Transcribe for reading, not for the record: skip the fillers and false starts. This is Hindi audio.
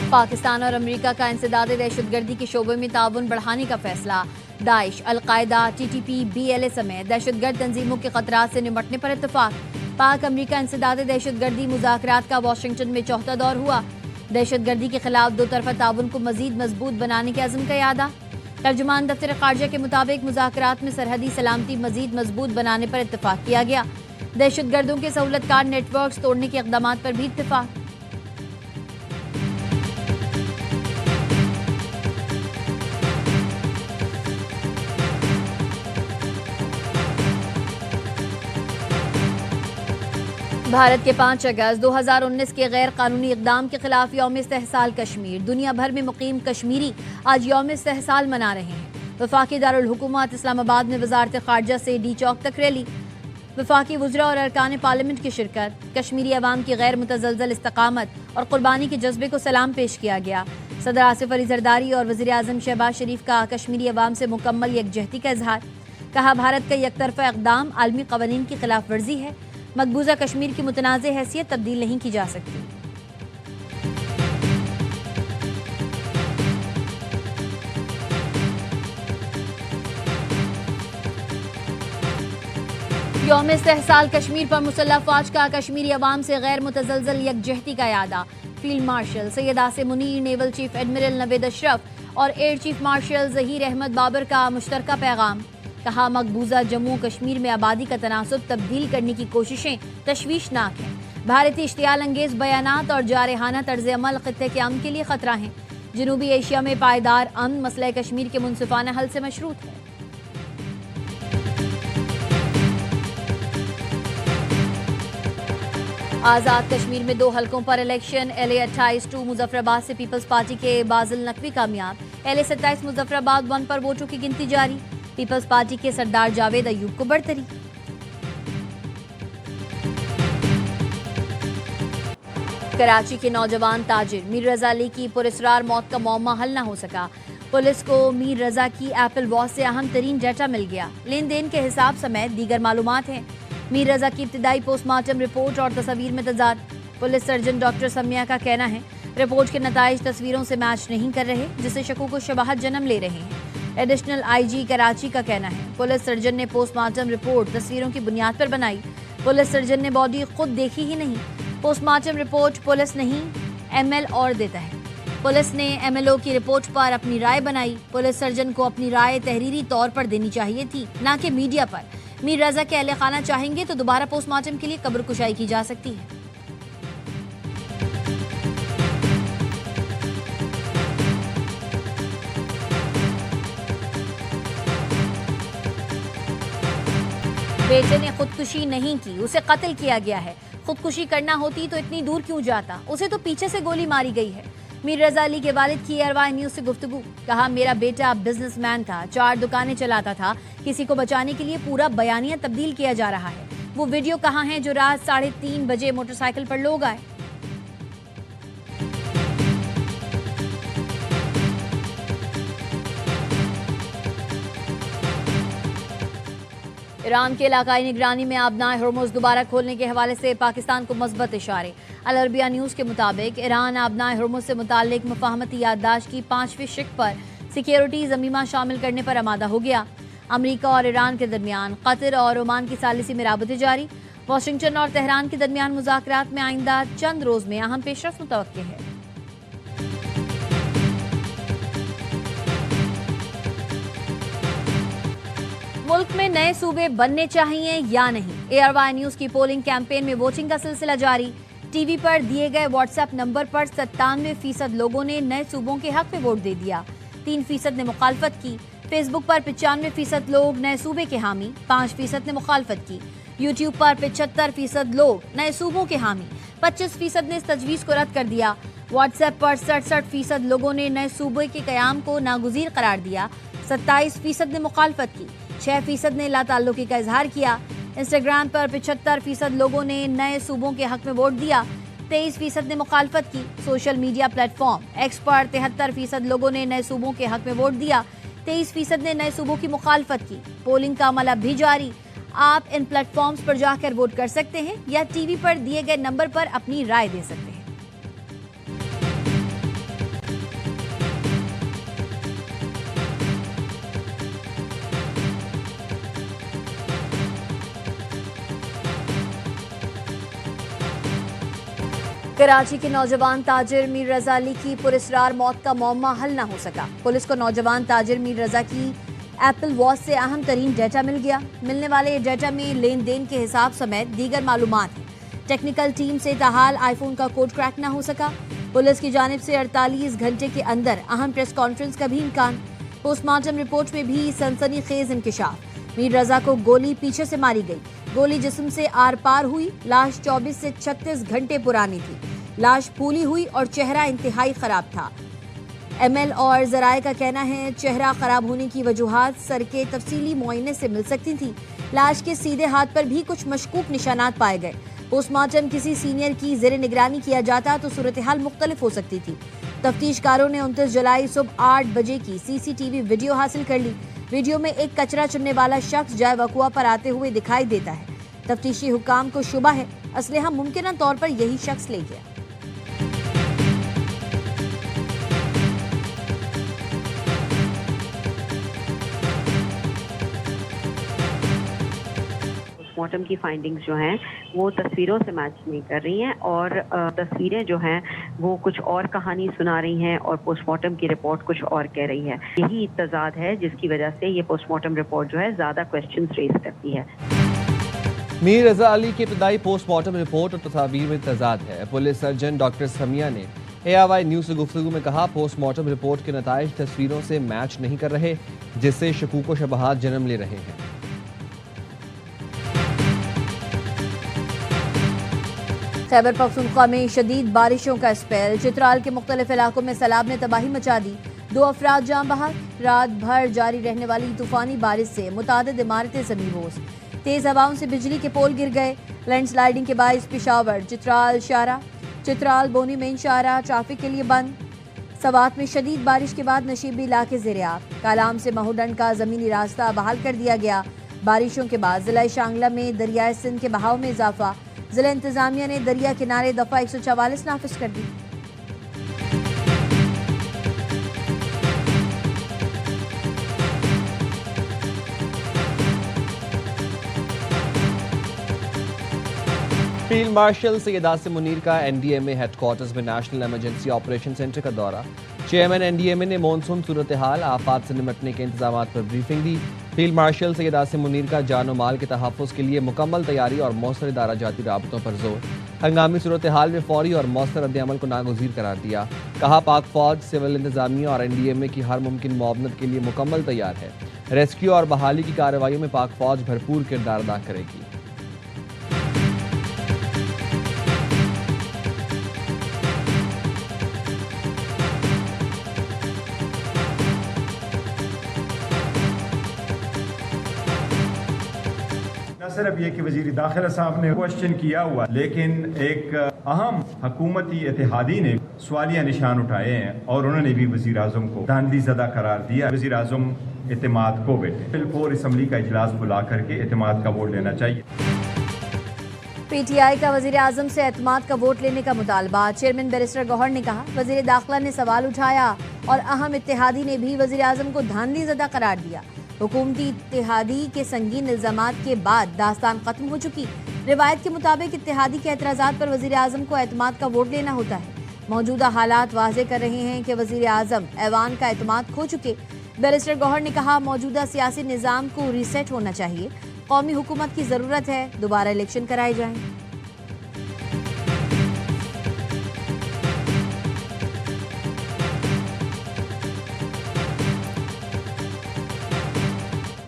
पाकिस्तान और अमेरिका का इंसदाद दहशतगर्दी के शोबे में ताउन बढ़ाने का फैसला। दाइश, अलकायदा, TTP, BLA समेत दहशतगर्द तंजीमों के खतरात से निपटने पर इत्तफाक। पाक अमेरिका इंसदाद दहशतगर्दी मुज़ाकरात का वाशिंगटन में चौथा दौर हुआ। दहशतगर्दी के खिलाफ दो तरफा ताउन को मजीद मजबूत बनाने के अज़्म का यादा। तर्जुमान दफ्तर खारजा के मुताबिक मुज़ाकरात में सरहदी सलामती मजीद मजबूत बनाने पर इत्तफाक किया गया। दहशतगर्दों के सहूलतकार नेटवर्क तोड़ने के इक़दाम पर भी इत्तफाक। भारत के 5 अगस्त 2019 के गैर कानूनी इक़दाम के खिलाफ यौम इस्तेहसाल कश्मीर। दुनिया भर में मुकीम कश्मीरी आज यौम इस्तेहसाल मना रहे हैं। वफाकी दारुल हुकूमत इस्लामाबाद में वजारत खारजा से डी चौक तक रैली। वफाकी वज़रा और अरकान पार्लियामेंट की शिरकत। कश्मीरी अवाम की गैर मुतज़लज़ल इस्तकामत और कुर्बानी के जज्बे को सलाम पेश किया गया। सदर आसिफ अली जरदारी और वज़ीर आज़म शहबाज शरीफ का कश्मीरी अवाम से मुकम्मल यकजहती का इजहार। कहा, भारत का यकतरफा इक़दाम आलमी क़वानीन की खिलाफ वर्जी है। मकबूजा कश्मीर की मुतनाज़ हैसियत तब्दील नहीं की जा सकती। यौम इस्तेहसाल कश्मीर पर मुसल्लह फौज का कश्मीरी अवाम से गैर मुतज़लज़ल यकजहती का यादा। Field marshal Syed Asim Munir, naval chief admiral Naved Ashraf और air chief marshal Zaheer Ahmed Babar का मुश्तरका पैगाम। कहा, मकबूजा जम्मू कश्मीर में आबादी का तनासुब तब्दील करने की कोशिशें तशवीशनाक हैं। भारतीय इश्तियाल अंगेज बयानात और जारहाना तर्ज अमल खित्ते के अमन के लिए खतरा हैं। जनूबी एशिया में पायदार अमन मसला कश्मीर के मुनसिफाना हल से मशरूत है। आज़ाद कश्मीर में 2 हलकों पर इलेक्शन। LA 28-2 मुजफ्फराबाद से पीपल्स पार्टी के बाजिल नकवी कामयाब। LA 27 मुजफ्फराबाद 1 पर वोटों की गिनती जारी। पीपल्स पार्टी के सरदार जावेद अयूब को बढ़तरी। कराची के नौजवान ताजिर मीर रजा अली की पुरस्रार मौत का मौमा हल न हो सका। पुलिस को मीर रजा की एप्पल वॉच से अहम तरीन डाटा मिल गया। लेन देन के हिसाब समेत दीगर मालूमात हैं। मीर रजा की इब्तिदाई पोस्टमार्टम रिपोर्ट और तस्वीर में तजाद। पुलिस सर्जन डॉक्टर समिया का कहना है, रिपोर्ट के नताइज तस्वीरों से मैच नहीं कर रहे, जिससे शकों को शबाहत जन्म ले रहे हैं। एडिशनल IG कराची का कहना है, पुलिस सर्जन ने पोस्टमार्टम रिपोर्ट तस्वीरों की बुनियाद पर बनाई। पुलिस सर्जन ने बॉडी खुद देखी ही नहीं। पोस्टमार्टम रिपोर्ट पुलिस नहीं ML और देता है। पुलिस ने MLO की रिपोर्ट पर अपनी राय बनाई। पुलिस सर्जन को अपनी राय तहरीरी तौर पर देनी चाहिए थी, ना कि मीडिया पर। मीर रजा के अहले खाना चाहेंगे तो दोबारा पोस्टमार्टम के लिए कब्र कुशाई की जा सकती है। बेटे ने खुदकुशी नहीं की, उसे कत्ल किया गया है। खुदकुशी करना होती तो इतनी दूर क्यों जाता, उसे तो पीछे से गोली मारी गई है। मीर रजा अली के वालिद की एयरवाई न्यूज से गुफ्तगू। कहा, मेरा बेटा बिजनेसमैन था, 4 दुकानें चलाता था। किसी को बचाने के लिए पूरा बयानिया तब्दील किया जा रहा है। वो वीडियो कहाँ है जो रात 3:30 बजे मोटरसाइकिल पर लोग आए। ईरान के इलाकाई निगरानी में आबनाए हॉर्मुज़ दोबारा खोलने के हवाले से पाकिस्तान को मस्बत इशारे। अल अरबिया न्यूज़ के मुताबिक ईरान आबनाए हॉर्मुज़ से मुताल्लिक मुफाहमती याददाश्त की 5वीं शिक पर सिक्योरिटी ज़मीमा शामिल करने पर आमादा हो गया। अमरीका और ईरान के दरमियान कतर और ओमान की सालिसी में राबते जारी। वाशिंगटन और तेहरान के दरमियान मुज़ाकरात में आइंदा चंद रोज़ में अहम पेशरफ्त मुतवक्किल है। मुल्क में नए सूबे बनने चाहिए या नहीं। ARY न्यूज़ की पोलिंग कैंपेन में वोटिंग का सिलसिला जारी। टीवी पर दिए गए WhatsApp नंबर पर 97% लोगों ने नए सूबों के हक में वोट दे दिया। 3% ने मुखालफत की। फेसबुक पर 95% लोग नए सूबे के हामी, 5% ने मुखालफत की। यूट्यूब पर 75% लोग नए सूबों के हामी, 25% ने इस तजवीज़ को रद्द कर दिया। WhatsApp पर 67% लोगों ने नए सूबे के क़याम को नागुज़ीर करार दिया। 27% ने मुखालफत की। 6% ने लाताल्लुकी का इजहार किया। इंस्टाग्राम पर 75% लोगों ने नए सूबों के हक में वोट दिया। 23% ने मुखालफत की। सोशल मीडिया प्लेटफॉर्म X पर 73% लोगों ने नए सूबों के हक में वोट दिया। 23% ने नए सूबों की मुखालफत की। पोलिंग का अमल अब भी जारी। आप इन प्लेटफॉर्म्स पर जाकर वोट कर सकते हैं या टीवी पर दिए गए नंबर पर अपनी राय दे सकते हैं। कराची के नौजवान ताजिर मीर रजा अली की पुरस्रार मौत का मौमा हल न हो सका। पुलिस को नौजवान ताजिर मीर रजा की एप्पल वॉच से अहम तरीन डेटा मिल गया। मिलने वाले डेटा में लेन देन के हिसाब समेत दीगर मालूमात हैं। टेक्निकल टीम से ताहाल आईफोन का कोड क्रैक न हो सका। पुलिस की जानिब से 48 घंटे के अंदर अहम प्रेस कॉन्फ्रेंस का भी इम्कान। पोस्टमार्टम रिपोर्ट में भी सनसनीखेज इंकशाफ। मीर रजा को गोली पीछे से मारी गई। गोली जिस्म से आर पार हुई। लाश 24 से 36 घंटे पुरानी थी। लाश फूली हुई और चेहरा इंतहाई खराब था। एमएल और जराये का कहना है चेहरा खराब होने की वजूहात सर के तफसीली मुआयने से मिल सकती थी। लाश के सीधे हाथ पर भी कुछ मशकूक निशानात पाए गए। पोस्टमार्टम किसी सीनियर की जेर निगरानी किया जाता तो सूरत हाल मुख्तलिफ हो सकती थी। तफ्तीशकारों ने 29 जुलाई सुबह 8 बजे की सीसीटीवी वीडियो हासिल कर ली। वीडियो में एक कचरा चुनने वाला शख्स जाए वकुआ पर आते हुए दिखाई देता है। तफ्तीशी हुकाम को शुबा है असलहा मुमकिन तौर पर यही शख्स ले गया। पोस्टमार्टम की फाइंडिंग्स जो हैं वो तस्वीरों से मैच नहीं कर रही हैं और तस्वीरें जो हैं वो कुछ और कहानी सुना रही हैं और पोस्टमार्टम की रिपोर्ट कुछ और कह रही है। यही तजाद है जिसकी वजह से ये पोस्टमार्टम रिपोर्ट जो है ज़्यादा क्वेश्चंस रेज करती है। मीर रजा अली की इब्तदाई पोस्टमार्टम रिपोर्ट और तस्वीर में तजाद है। पुलिस सर्जन डॉक्टर समिया ने ARY न्यूज़ से गुफ्तगू में कहा पोस्टमार्टम रिपोर्ट के नताइज तस्वीरों से मैच नहीं कर रहे जिससे शकूक व शबहात जन्म ले रहे हैं। खैबर पख्तूनख्वा में शदीद बारिशों का स्पेल। चित्राल के मुख्तलिफ इलाकों में सैलाब ने तबाही मचा दी। 2 अफराद जान बहक। रात भर जारी रहने वाली तूफानी बारिश से मुतादिद इमारतें ज़मींदोज़। तेज हवाओं से बिजली के पोल गिर गए। लैंडस्लाइडिंग के बायस पिशावर चित्राल शारा चित्राल बोनी मेन शारा ट्रैफिक के लिए बंद। सवात में शदीद बारिश के बाद नशीबी इलाके ज़ेर-ए-आब। कालाम से महूडंड का ज़मीनी रास्ता बहाल कर दिया गया। बारिशों के बाद जिला शांगला में दरियाए सिंध के बहाव में इजाफा। जिला इंतजामिया ने दरिया किनारे दफा 144 नाफिज कर दी। फील्ड मार्शल सैयद आसिम मुनीर का NDMA हेडक्वार्टर्स में नेशनल इमरजेंसी ऑपरेशन सेंटर का दौरा। चेयरमैन NDMA ने मानसून सूरत हाल आफात से निपटने के इंतजाम पर ब्रीफिंग दी। फील्ड मार्शल सैयद आसिम मुनीर का जान और माल के तहफ़्फ़ुज़ के लिए मुकम्मल तैयारी और मौसर इदारा जाती राबतों पर जोर। हंगामी सूरत हाल में फौरी और मौसर रद्द-ए-अमल को नागुज़ीर करार दिया। कहा पाक फौज सिविल इंतजामिया और NDMA की हर मुमकिन मुआवनत के लिए मुकम्मल तैयार है। रेस्क्यू और बहाली की कार्रवाइयों में पाक फौज भरपूर किरदार अदा करेगी। सिर्फ ये कि वज़ीर दाखिला साहब ने क्वेश्चन किया हुआ, लेकिन एक अहम हुकूमती इत्तेहादी ने सवालिया निशान उठाए हैं और उन्होंने भी वज़ीर आज़म को धांधली ज़दा करार दिया। वज़ीर आज़म इत्तेमाद को बेटे बिल्कुल असम्बली का इजलास बुला करके इत्तेमाद का वोट लेना चाहिए। PTI का वज़ीर आज़म से एतमाद का वोट लेने का मुतालबा। चेयरमैन बैरिस्टर गौहर ने कहा वज़ीर दाखिला ने सवाल उठाया और अहम इत्तेहादी ने भी वज़ीर आज़म को धांधली ज़दा करार दिया। हुकूमती इत्तेहादी के संगीन इल्ज़ामात के बाद दास्तान खत्म हो चुकी। रिवायत के मुताबिक इत्तेहादी के एतराज़ात पर वज़ीर आज़म को एतमाद का वोट लेना होता है। मौजूदा हालात वाज़े कर रहे हैं कि वज़ीर आज़म ऐवान का एतमाद खो चुके। बैरिस्टर गौहर ने कहा मौजूदा सियासी निज़ाम को रीसेट होना चाहिए। कौमी हुकूमत की ज़रूरत है, दोबारा इलेक्शन कराए जाएं।